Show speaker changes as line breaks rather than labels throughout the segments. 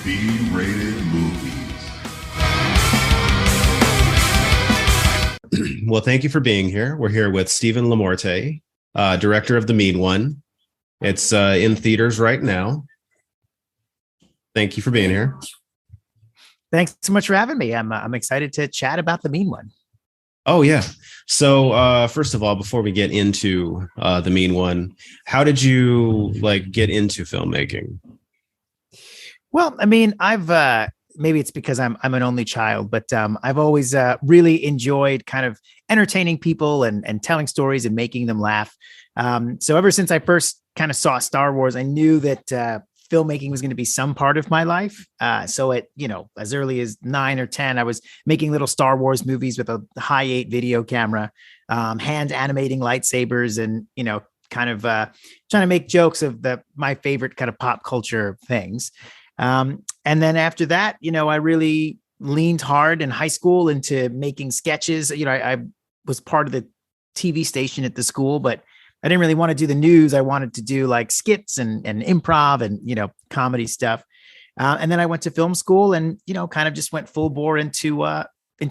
B-rated movies.
Well, thank you for being here. We're here with Stephen LaMorte, director of The Mean One. It's in theaters right now. Thank you for being here.
Thanks so much for having me. I'm excited to chat about The Mean One.
Oh, yeah. So first of all, before we get into The Mean One, how did you get into filmmaking?
Well, I mean, I've maybe it's because I'm an only child, but I've always really enjoyed kind of entertaining people and telling stories and making them laugh. So ever since I first kind of saw Star Wars, I knew that filmmaking was going to be some part of my life. So at, as early as 9 or 10, I was making little Star Wars movies with a high-8 video camera, hand animating lightsabers and, kind of trying to make jokes of my favorite kind of pop culture things. And then after that, I really leaned hard in high school into making sketches. I was part of the TV station at the school, but I didn't really want to do the news. I wanted to do like skits and improv and, comedy stuff. And then I went to film school and, kind of just went full bore into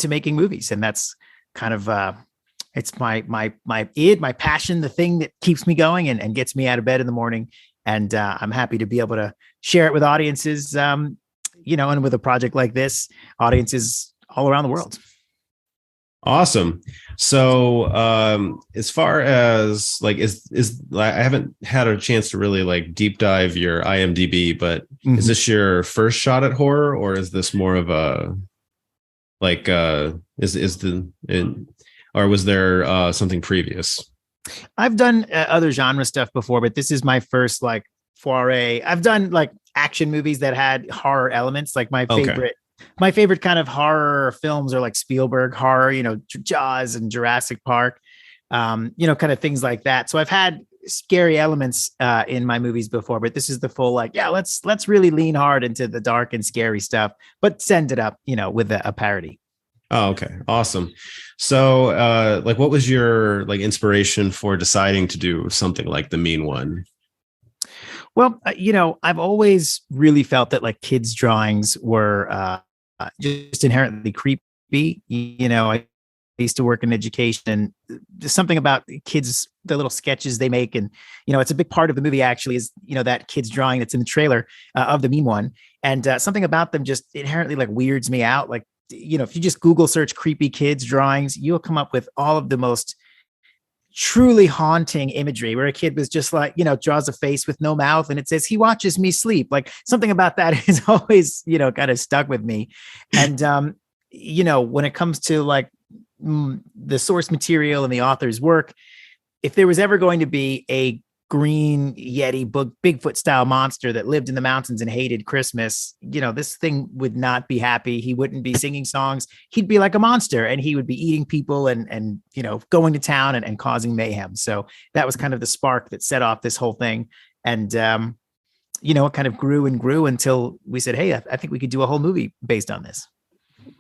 making movies. And that's kind of, it's my passion, the thing that keeps me going and gets me out of bed in the morning. And I'm happy to be able to share it with audiences, and with a project like this, audiences all around the world.
Awesome. So as far as I haven't had a chance to really deep dive your IMDb, but is this your first shot at horror, or is this more of a or was there something previous?
I've done other genre stuff before, but this is my first foray. I've done action movies that had horror elements. My favorite kind of horror films are Spielberg horror, Jaws and Jurassic Park, kind of things like that. So I've had scary elements in my movies before, but this is the full let's really lean hard into the dark and scary stuff, but send it up, with a parody.
Oh, okay. Awesome. So what was your inspiration for deciding to do something like The Mean One?
Well, I've always really felt that kids' drawings were just inherently creepy. I used to work in education, and there's something about kids, the little sketches they make. And, it's a big part of the movie actually is, that kid's drawing that's in the trailer of The Mean One. And something about them just inherently weirds me out. If you just Google search creepy kids drawings, you'll come up with all of the most truly haunting imagery where a kid was just draws a face with no mouth and it says, "He watches me sleep." Something about that is always, kind of stuck with me. And, when it comes to the source material and the author's work, if there was ever going to be a green Yeti Bigfoot style monster that lived in the mountains and hated Christmas, this thing would not be happy. He wouldn't be singing songs. He'd be like a monster and he would be eating people and going to town and causing mayhem. So that was kind of the spark that set off this whole thing. And, it kind of grew and grew until we said, "Hey, I think we could do a whole movie based on this."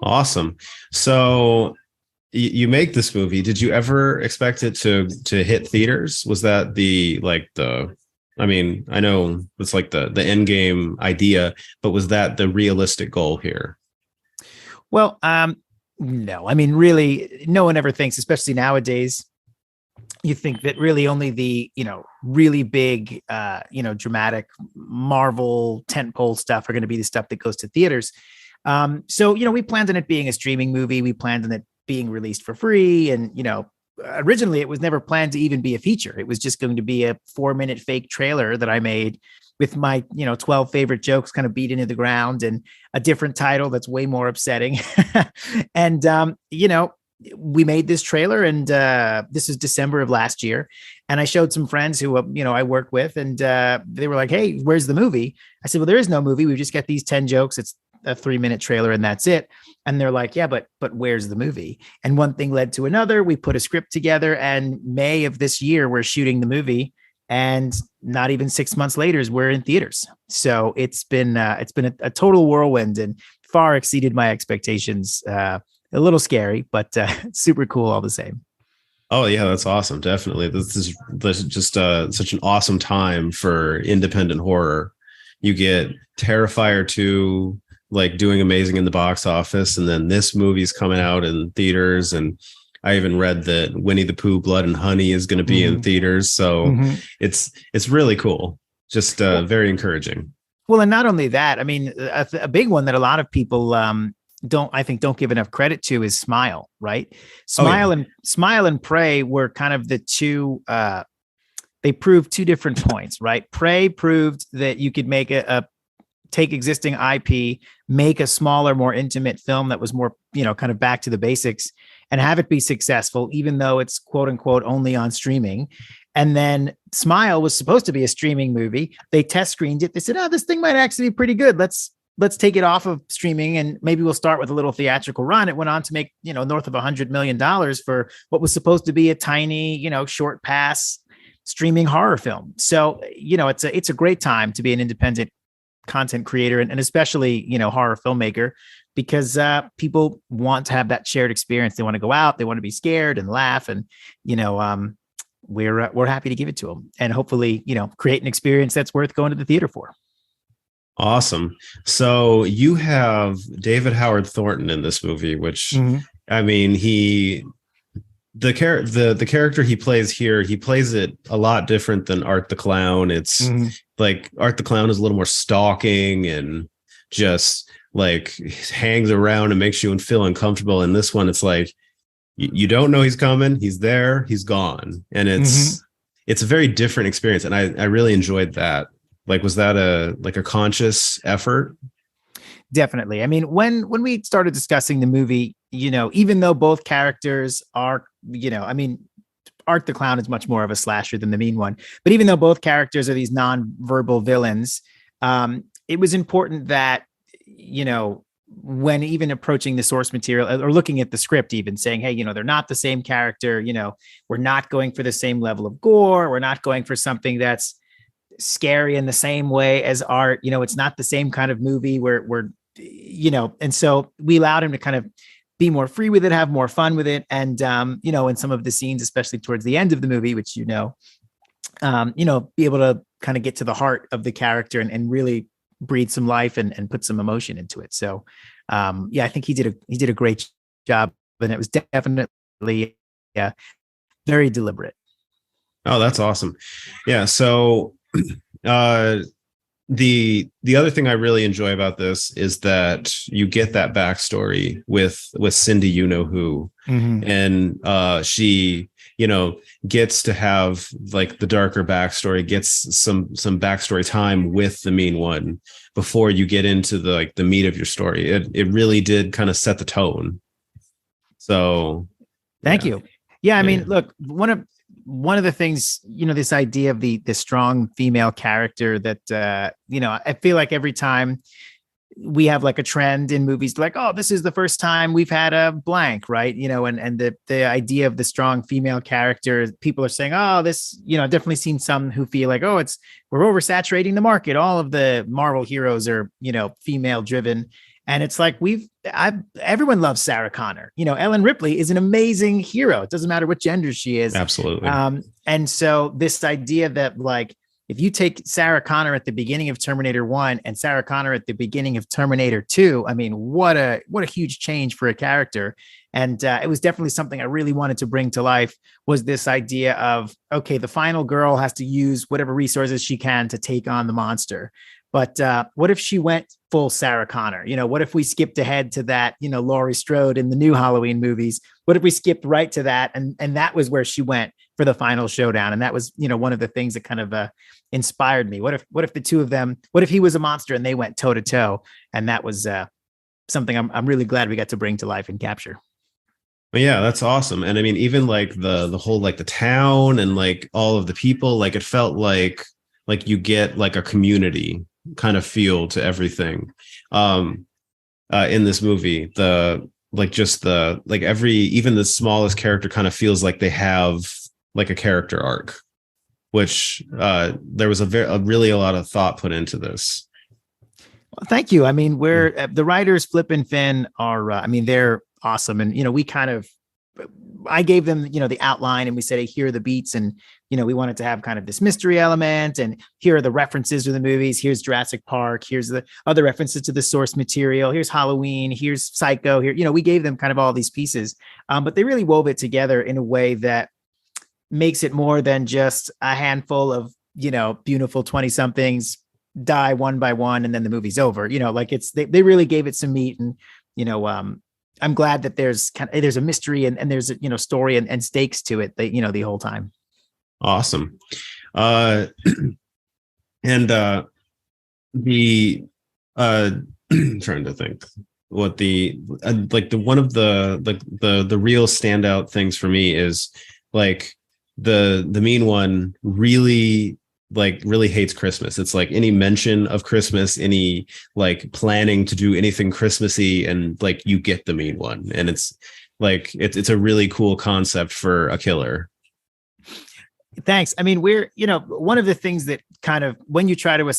Awesome.
So you make this movie. Did you ever expect it to hit theaters? Was that I know it's the end game idea, but was that the realistic goal here?
Well, no, really, no one ever thinks, especially nowadays, you think that really only the, really big, dramatic Marvel tentpole stuff are going to be the stuff that goes to theaters. So, we planned on it being a streaming movie. We planned on it being released for free. And, originally it was never planned to even be a feature. It was just going to be a 4-minute fake trailer that I made with my, 12 favorite jokes kind of beat into the ground and a different title that's way more upsetting. And, we made this trailer and this is December of last year. And I showed some friends who, I work with, and they were like, "Hey, where's the movie?" I said, "Well, there is no movie. We just got these 10 jokes. It's a 3-minute trailer and that's it." And they're like, "Yeah, but where's the movie?" And one thing led to another. We put a script together, and May of this year, we're shooting the movie. And not even 6 months later, we're in theaters. So it's been a total whirlwind and far exceeded my expectations. A little scary, but super cool all the same.
Oh yeah, that's awesome. Definitely. This is just such an awesome time for independent horror. you get Terrifier 2 like doing amazing in the box office, and then this movie's coming out in theaters, and I even read that Winnie the Pooh Blood and Honey is going to be in theaters. So it's really cool. Just very encouraging.
Well, and not only that, I mean, a big one that a lot of people don't give enough credit to is Smile, right? Smile and Prey were kind of the two. They proved two different points, right? Prey proved that you could make take existing IP, make a smaller, more intimate film that was more, kind of back to the basics, and have it be successful, even though it's quote unquote only on streaming. And then Smile was supposed to be a streaming movie. They test screened it. They said, "Oh, this thing might actually be pretty good. Let's take it off of streaming and maybe we'll start with a little theatrical run." It went on to make, north of $100 million for what was supposed to be a tiny, short pass streaming horror film. So, it's a great time to be an independent content creator and especially, horror filmmaker, because people want to have that shared experience. They want to go out, they want to be scared and laugh. And, we're happy to give it to them and hopefully, create an experience that's worth going to the theater for.
Awesome. So you have David Howard Thornton in this movie, which I mean, the character he plays here, he plays it a lot different than Art the Clown. It's like Art the Clown is a little more stalking and just like hangs around and makes you feel uncomfortable. And this one, it's like, you don't know he's coming. He's there. He's gone. And it's a very different experience. And I really enjoyed that. Like, was that a conscious effort?
Definitely. I mean, when we started discussing the movie, even though both characters are, Art the Clown is much more of a slasher than the mean one, but even though both characters are these non-verbal villains, it was important that, when even approaching the source material or looking at the script, even saying, hey, they're not the same character, we're not going for the same level of gore. We're not going for something that's scary in the same way as Art. It's not the same kind of movie where we're, and so we allowed him to kind of be more free with it, have more fun with it. And, in some of the scenes, especially towards the end of the movie, which, be able to kind of get to the heart of the character and really breathe some life and put some emotion into it. So, I think he did a great job, and it was definitely very deliberate.
Oh, that's awesome. Yeah. So, the other thing I really enjoy about this is that you get that backstory with Cindy, who, and she, gets to have like the darker backstory, gets some backstory time with the mean one before you get into the meat of your story. It really did kind of set the tone. So,
thank you. Yeah, I mean, look, one of the things, this idea of the strong female character that, I feel like every time we have like a trend in movies, like, oh, this is the first time we've had a blank, right? And the idea of the strong female character, people are saying, oh, this, I've definitely seen some who feel like, oh, we're oversaturating the market. All of the Marvel heroes are, female driven. And it's like everyone loves Sarah Connor. Ellen Ripley is an amazing hero. It doesn't matter what gender she is.
Absolutely.
And so this idea that like, if you take Sarah Connor at the beginning of Terminator 1 and Sarah Connor at the beginning of Terminator 2, I mean, what a huge change for a character. And it was definitely something I really wanted to bring to life, was this idea of, okay, the final girl has to use whatever resources she can to take on the monster. But what if she went full Sarah Connor? What if we skipped ahead to that, Laurie Strode in the new Halloween movies? What if we skipped right to that? And that was where she went for the final showdown. And that was, one of the things that kind of inspired me. What if the two of them, what if he was a monster and they went toe to toe? And that was something I'm really glad we got to bring to life and capture.
Yeah, that's awesome. And I mean, even like the whole, like the town and like all of the people, like it felt like you get like a community kind of feel to everything in this movie. Even the smallest character kind of feels like they have like a character arc, which there was really a lot of thought put into this.
Well, thank you. I mean, the writers Flip and Finn are, they're awesome. And, we kind of I gave them, the outline, and we said, hey, here are the beats. And, we wanted to have kind of this mystery element, and here are the references to the movies. Here's Jurassic Park. Here's the other references to the source material. Here's Halloween. Here's Psycho. Here, we gave them kind of all these pieces, but they really wove it together in a way that makes it more than just a handful of, beautiful 20 somethings die one by one, and then the movie's over, like they really gave it some meat. And, I'm glad that there's a mystery and there's a, story and stakes to it that, the whole time.
Awesome. And the trying to think what the like the one of the real standout things for me is like the mean one really hates Christmas. It's like any mention of Christmas, any like planning to do anything Christmassy, and like you get the mean one. And it's like it's a really cool concept for a killer.
Thanks. I mean, we're, one of the things that kind of, when you try to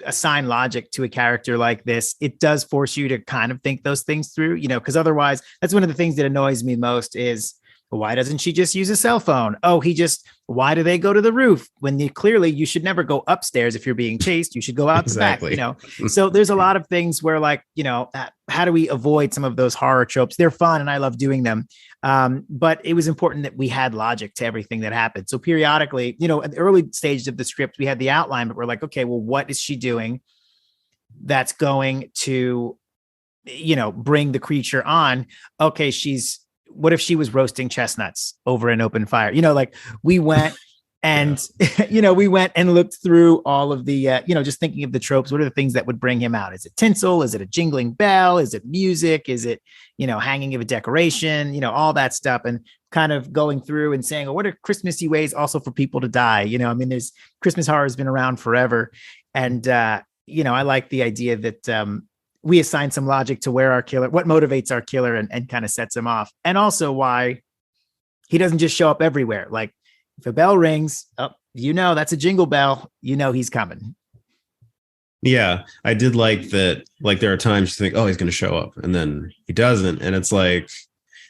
assign logic to a character like this, it does force you to kind of think those things through, because otherwise, that's one of the things that annoys me most is, why doesn't she just use a cell phone? Oh, why do they go to the roof when clearly you should never go upstairs if you're being chased? You should go out
exactly.
the back, So there's a lot of things where like, how do we avoid some of those horror tropes? They're fun and I love doing them. But it was important that we had logic to everything that happened. So periodically, at the early stage of the script, we had the outline, but we're like, okay, well, what is she doing that's going to, bring the creature on? Okay, what if she was roasting chestnuts over an open fire? We went and, we went and looked through all of the, just thinking of the tropes. What are the things that would bring him out? Is it tinsel? Is it a jingling bell? Is it music? Is it, hanging of a decoration, all that stuff, and kind of going through and saying, well, what are Christmassy ways also for people to die? There's Christmas horror has been around forever. And, I like the idea that, we assign some logic to where our killer, what motivates our killer and kind of sets him off. And also why he doesn't just show up everywhere. Like if a bell rings, that's a jingle bell, he's coming.
Yeah, I did like that. Like there are times you think, oh, he's going to show up, and then he doesn't. And it's like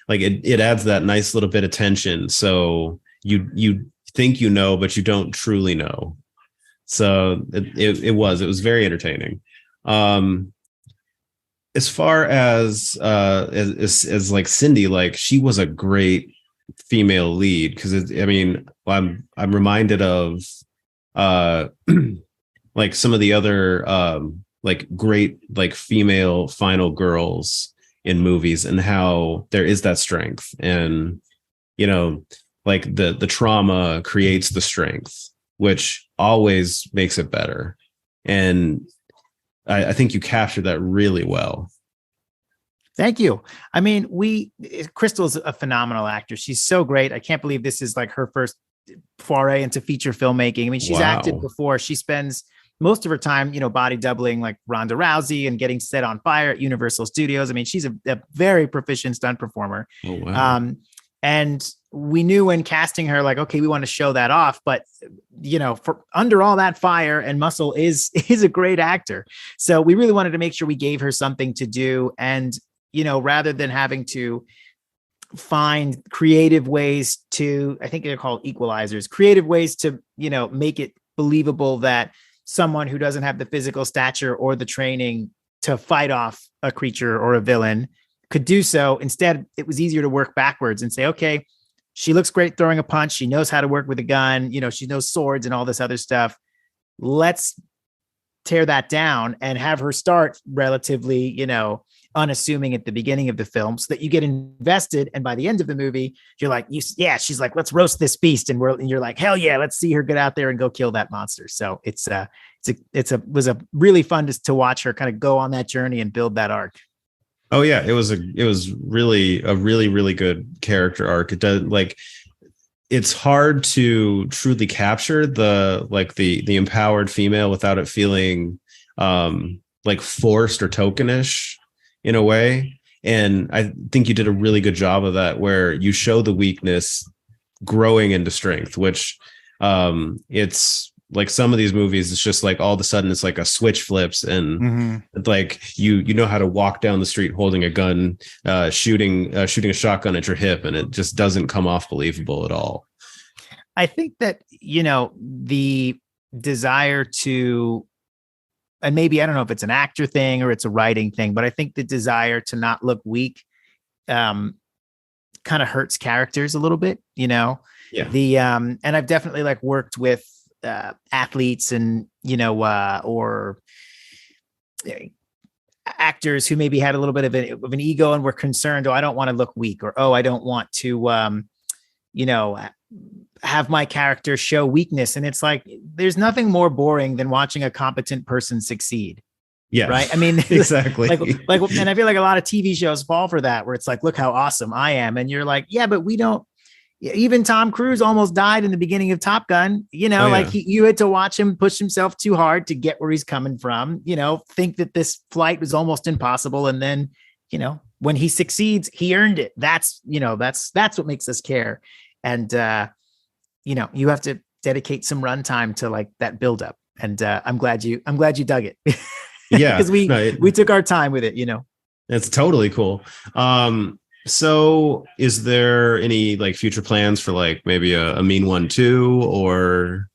it adds that nice little bit of tension. So you think, but you don't truly know. So it was very entertaining. As far as like Cindy, like she was a great female lead, because I'm reminded of like some of the other like great like female final girls in movies, and how there is that strength, and like the trauma creates the strength, which always makes it better. And I think you captured that really well.
Thank you. Crystal's a phenomenal actor. She's so great. I can't believe this is like her first foray into feature filmmaking. She's acted before. She spends most of her time, body doubling like Ronda Rousey and getting set on fire at Universal Studios. She's a very proficient stunt performer.
Oh, wow.
And we knew when casting her, like, okay, we want to show that off, but for under all that fire and muscle is a great actor. So we really wanted to make sure we gave her something to do. And, rather than having to find creative ways to, I think they're called equalizers, creative ways to, make it believable that someone who doesn't have the physical stature or the training to fight off a creature or a villain could do so. Instead, it was easier to work backwards and say, okay, she looks great throwing a punch. She knows how to work with a gun. She knows swords and all this other stuff. Let's tear that down and have her start relatively, unassuming at the beginning of the film, so that you get invested. And by the end of the movie, you're like, she's like, let's roast this beast. And you're like, hell yeah, let's see her get out there and go kill that monster. So it was a really fun to watch her kind of go on that journey and build that arc.
Oh yeah, it was really a really good character arc. It does, like, it's hard to truly capture the empowered female without it feeling like forced or tokenish in a way. And I think you did a really good job of that, where you show the weakness growing into strength, which it's like some of these movies, it's just like all of a sudden it's like a switch flips and like you know how to walk down the street holding a gun, shooting a shotgun at your hip, and it just doesn't come off believable at all.
I think that, the desire to, and maybe, I don't know if it's an actor thing or it's a writing thing, but I think the desire to not look weak kind of hurts characters a little bit,
Yeah.
and I've definitely like worked with athletes and, or actors who maybe had a little bit of an ego and were concerned, oh, I don't want to look weak, or, oh, I don't want to, have my character show weakness. And it's like, there's nothing more boring than watching a competent person succeed.
Yeah.
Right. I mean,
exactly.
like, and I feel like a lot of TV shows fall for that, where it's like, look how awesome I am. And you're like, yeah, but we don't, even Tom Cruise almost died in the beginning of Top Gun, you had to watch him push himself too hard to get where he's coming from, think that this flight was almost impossible. And then, when he succeeds, he earned it. That's what makes us care. And, you have to dedicate some runtime to like that buildup. And I'm glad you dug it.
Yeah.
Because we took our time with it,
It's totally cool. So is there any like future plans for like maybe a Mean One 2, or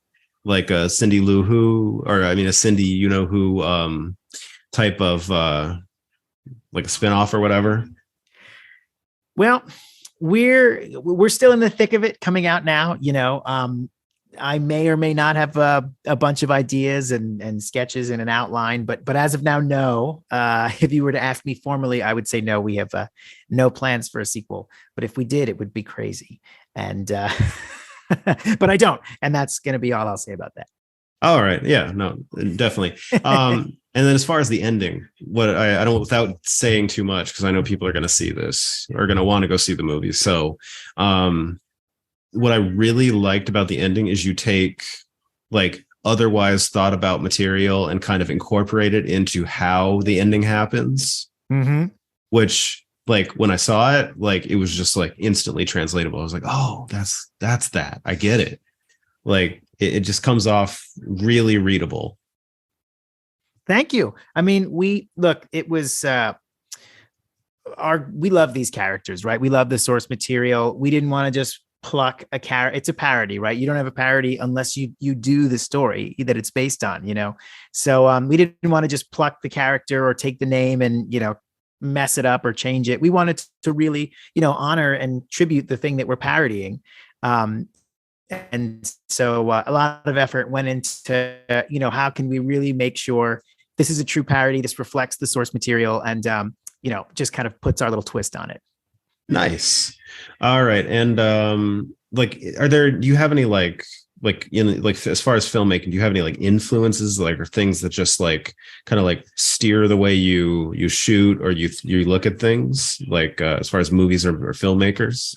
like a Cindy Lou Who, or I mean a Cindy who type of like a spinoff or whatever?
Well, we're still in the thick of it, coming out now. I may or may not have a bunch of ideas and sketches and an outline, but as of now, no. If you were to ask me formally, I would say no. We have no plans for a sequel. But if we did, it would be crazy. And but I don't, and that's going to be all I'll say about that.
All right. Yeah. No. Definitely. And then as far as the ending, what I don't, without saying too much, because I know people are going to see this, or going to want to go see the movie. So, what I really liked about the ending is you take like otherwise thought about material and kind of incorporate it into how the ending happens, which like when I saw it, like it was just like instantly translatable. I was like, oh, that's that. I get it. Like it just comes off really readable.
Thank you. I mean, it was, we love these characters, right? We love the source material. We didn't want to just pluck a character. It's a parody, right? You don't have a parody unless you do the story that it's based on, So we didn't want to just pluck the character or take the name and, mess it up or change it. We wanted to really, honor and tribute the thing that we're parodying. And so a lot of effort went into, how can we really make sure this is a true parody, this reflects the source material, and, just kind of puts our little twist on it.
Nice. All right. And do you have any like as far as filmmaking, do you have any like influences, like, or things that just like kind of like steer the way you shoot or you look at things, like as far as movies or filmmakers?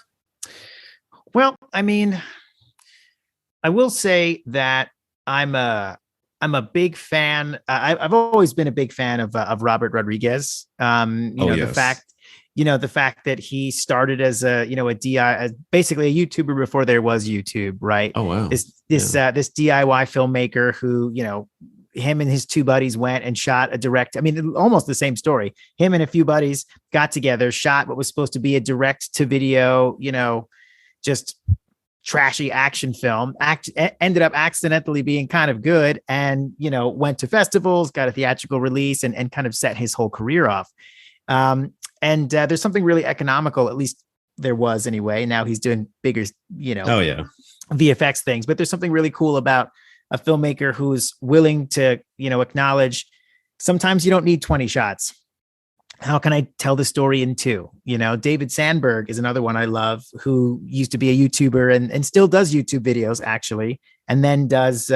Well, I mean, I will say that I'm a big fan. I've always been a big fan of Robert Rodriguez. The fact that he started as basically a YouTuber before there was YouTube, right?
Oh, wow.
This DIY filmmaker who, him and his two buddies went and shot almost the same story. Him and a few buddies got together, shot what was supposed to be a direct to video, just trashy action film, ended up accidentally being kind of good, and, went to festivals, got a theatrical release, and kind of set his whole career off. And there's something really economical, at least there was anyway. Now he's doing bigger, VFX things, but there's something really cool about a filmmaker who's willing to, acknowledge sometimes you don't need 20 shots. How can I tell the story in 2? David Sandberg is another one I love, who used to be a YouTuber and still does YouTube videos actually. And then does,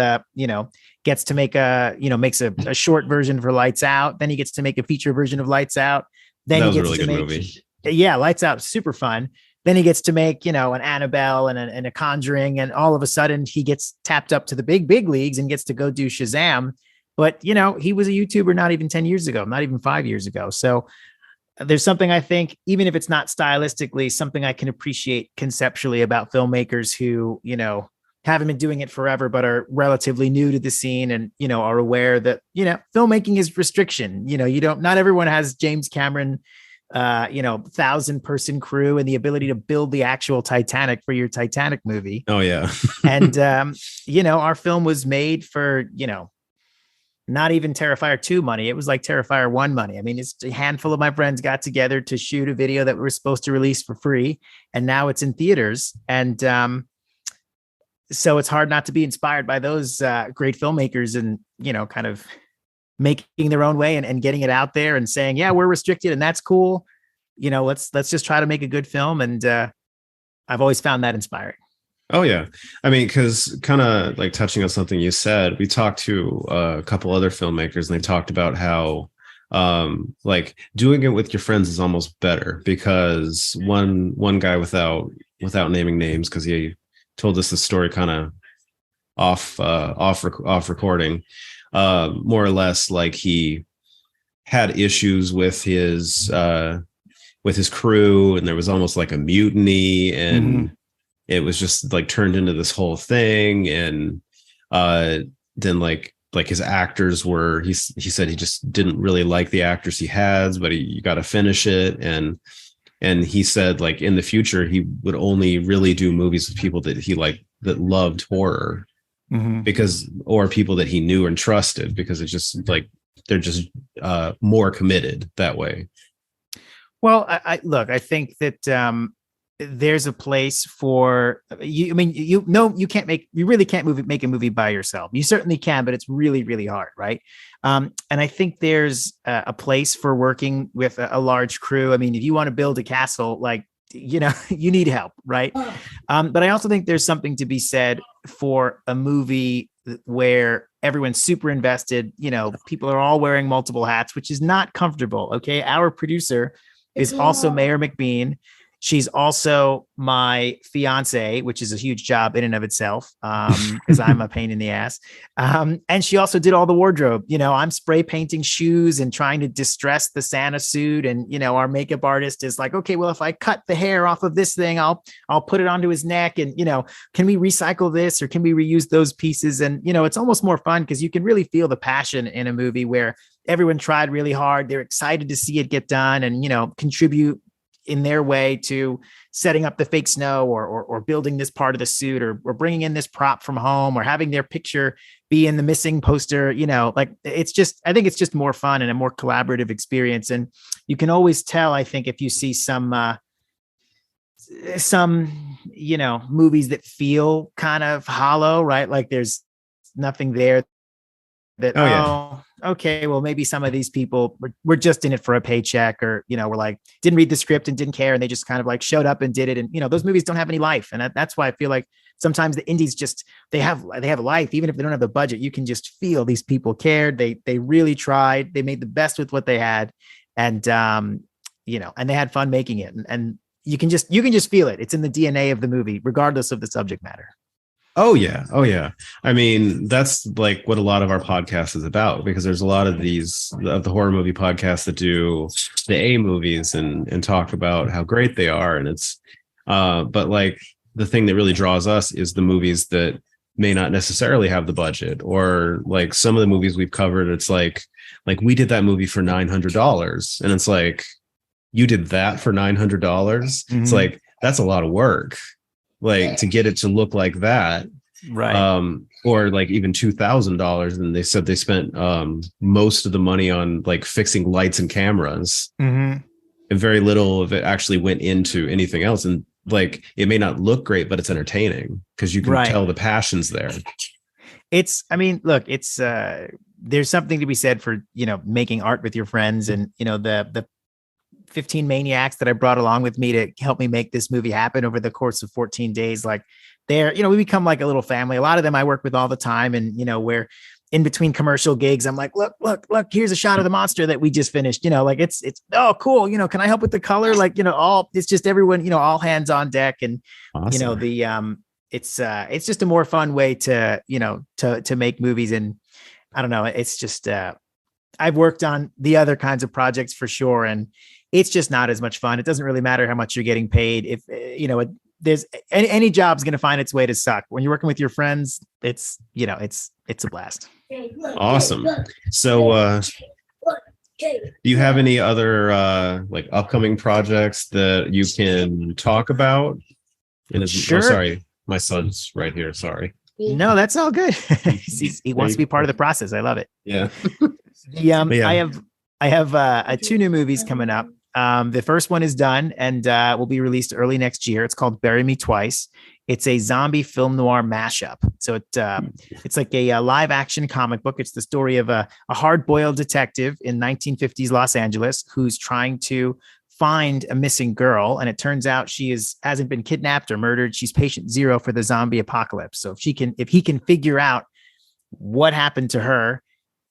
gets to make makes a short version for Lights Out. Then he gets to make a feature version of Lights Out. Then
that was
he
a
gets
really
to
good
make,
movie.
Yeah, Lights Out, super fun. Then he gets to make, an Annabelle and a Conjuring, and all of a sudden he gets tapped up to the big leagues and gets to go do Shazam. But, he was a YouTuber not even 10 years ago, not even 5 years ago. So there's something, I think, even if it's not stylistically, something I can appreciate conceptually about filmmakers who, haven't been doing it forever, but are relatively new to the scene and, are aware that, filmmaking is restriction. Not everyone has James Cameron, 1,000-person crew and the ability to build the actual Titanic for your Titanic movie.
Oh yeah.
And, our film was made for, not even Terrifier 2 money. It was like Terrifier 1 money. I mean, it's a handful of my friends got together to shoot a video that we were supposed to release for free. And now it's in theaters. And, so it's hard not to be inspired by those great filmmakers and, kind of making their own way and getting it out there and saying, yeah, we're restricted and that's cool. Let's just try to make a good film. And I've always found that inspiring.
Oh yeah. I mean, because kind of like touching on something you said, we talked to a couple other filmmakers and they talked about how like doing it with your friends is almost better because one guy without naming names, because he told us the story kind of off recording, more or less like he had issues with his crew and there was almost like a mutiny and it was just like turned into this whole thing. And then like his actors were, he said he just didn't really like the actors he has, but you got to finish it. And he said like in the future, he would only really do movies with people that he liked, that loved horror because, or people that he knew and trusted, because it's just like, they're just more committed that way.
Well, I look, I think that there's a place for you. I mean, you really can't make a movie by yourself. You certainly can, but it's really, really hard. Right. And I think there's a place for working with a large crew. I mean, if you want to build a castle, like, you need help. Right. But I also think there's something to be said for a movie where everyone's super invested. People are all wearing multiple hats, which is not comfortable. Okay. Our producer is also Mayor McBean. She's also my fiance, which is a huge job in and of itself, because I'm a pain in the ass. And she also did all the wardrobe. I'm spray painting shoes and trying to distress the Santa suit. And, our makeup artist is like, okay, well, if I cut the hair off of this thing, I'll put it onto his neck. And, can we recycle this or can we reuse those pieces? And, it's almost more fun because you can really feel the passion in a movie where everyone tried really hard. They're excited to see it get done and, contribute in their way to setting up the fake snow or building this part of the suit or bringing in this prop from home or having their picture be in the missing poster. Like I think it's just more fun and a more collaborative experience. And you can always tell, I think, if you see some movies that feel kind of hollow, right? Like there's nothing there that, okay, well, maybe some of these people were just in it for a paycheck or, were like, didn't read the script and didn't care. And they just kind of like showed up and did it. And, those movies don't have any life. And that's why I feel like sometimes the indies they have a life, even if they don't have the budget. You can just feel these people cared. They really tried. They made the best with what they had. And, and they had fun making it. And you can just feel it. It's in the DNA of the movie, regardless of the subject matter.
Oh yeah. I mean, that's like what a lot of our podcast is about, because there's a lot of the horror movie podcasts that do the A movies and talk about how great they are. And it's, but like the thing that really draws us is the movies that may not necessarily have the budget, or like some of the movies we've covered. It's like we did that movie for $900 and it's like, you did that for $900. It's like, that's a lot of work. Like to get it to look like that,
right?
Or like even $2,000, and they said they spent most of the money on like fixing lights and cameras, and very little of it actually went into anything else. And like it may not look great, but it's entertaining because you can tell the passion's there.
I mean, look, it's there's something to be said for making art with your friends, and the 15 maniacs that I brought along with me to help me make this movie happen over the course of 14 days. Like we become like a little family. A lot of them I work with all the time. And, we're in between commercial gigs. I'm like, look, here's a shot of the monster that we just finished, like it's, oh, cool. Can I help with the color? Like, it's just everyone, all hands on deck. And,
awesome.
it's just a more fun way to, to make movies. And I don't know, it's just, I've worked on the other kinds of projects for sure. And it's just not as much fun. It doesn't really matter how much you're getting paid. If, there's any job's going to find its way to suck. When you're working with your friends, it's a blast.
Awesome. So, do you have any other like upcoming projects that you can talk about?
Sure.
Oh, sorry, my son's right here. Sorry.
No, that's all good. He wants to be part of the process. I love it.
Yeah.
I have 2 new movies coming up. The first one is done and will be released early next year. It's called Bury Me Twice. It's a zombie film noir mashup. So it's like a live action comic book. It's the story of a hard-boiled detective in 1950s Los Angeles who's trying to find a missing girl. And it turns out she hasn't been kidnapped or murdered. She's patient zero for the zombie apocalypse. So if he can figure out what happened to her,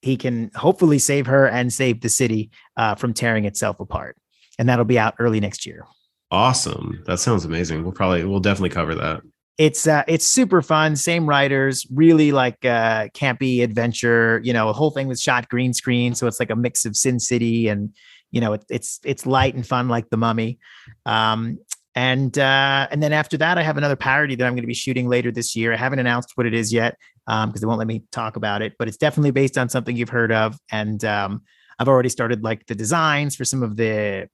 he can hopefully save her and save the city from tearing itself apart. And that'll be out early next year.
Awesome. That sounds amazing. We'll definitely cover that.
It's super fun. Same writers, really like campy adventure. The whole thing was shot green screen, so it's like a mix of Sin City and it's light and fun like The Mummy. And then after that, I have another parody that I'm going to be shooting later this year. I haven't announced what it is yet because they won't let me talk about it, but it's definitely based on something you've heard of. And I've already started like the designs for some of the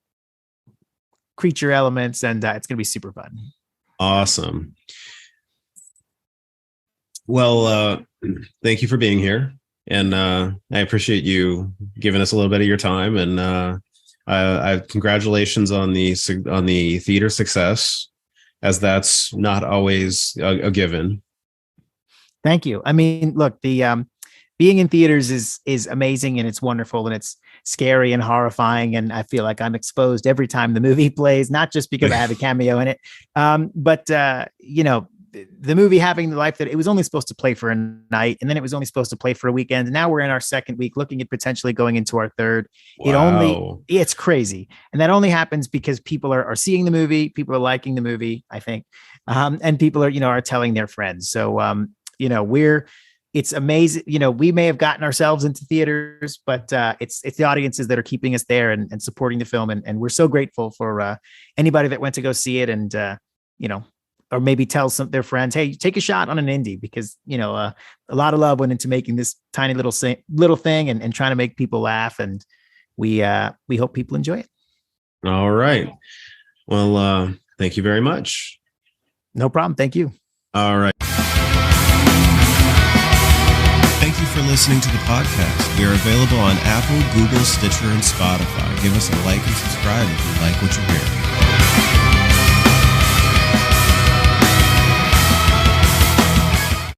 creature elements, and it's going to be super fun.
Awesome. Well, thank you for being here, and I appreciate you giving us a little bit of your time. And congratulations on the theater success, as that's not always a given.
Thank you. I mean, look, the being in theaters is amazing, and it's wonderful, and it's scary and horrifying. And I feel like I'm exposed every time the movie plays, not just because I have a cameo in it, but the movie having the life that it was only supposed to play for a night, and then it was only supposed to play for a weekend. And now we're in our second week, looking at potentially going into our third.
Wow.
It's crazy. And that only happens because people are seeing the movie. People are liking the movie, I think. And people are telling their friends. So, it's amazing. We may have gotten ourselves into theaters, but it's the audiences that are keeping us there and supporting the film. And we're so grateful for anybody that went to go see it and, or maybe tell their friends, hey, take a shot on an indie, because, a lot of love went into making this tiny little thing and trying to make people laugh. And we hope people enjoy it.
All right. Well, thank you very much.
No problem. Thank you.
All right.
Thank you for listening to the podcast. We are available on Apple, Google, Stitcher, and Spotify. Give us a like and subscribe if you like what you're hearing.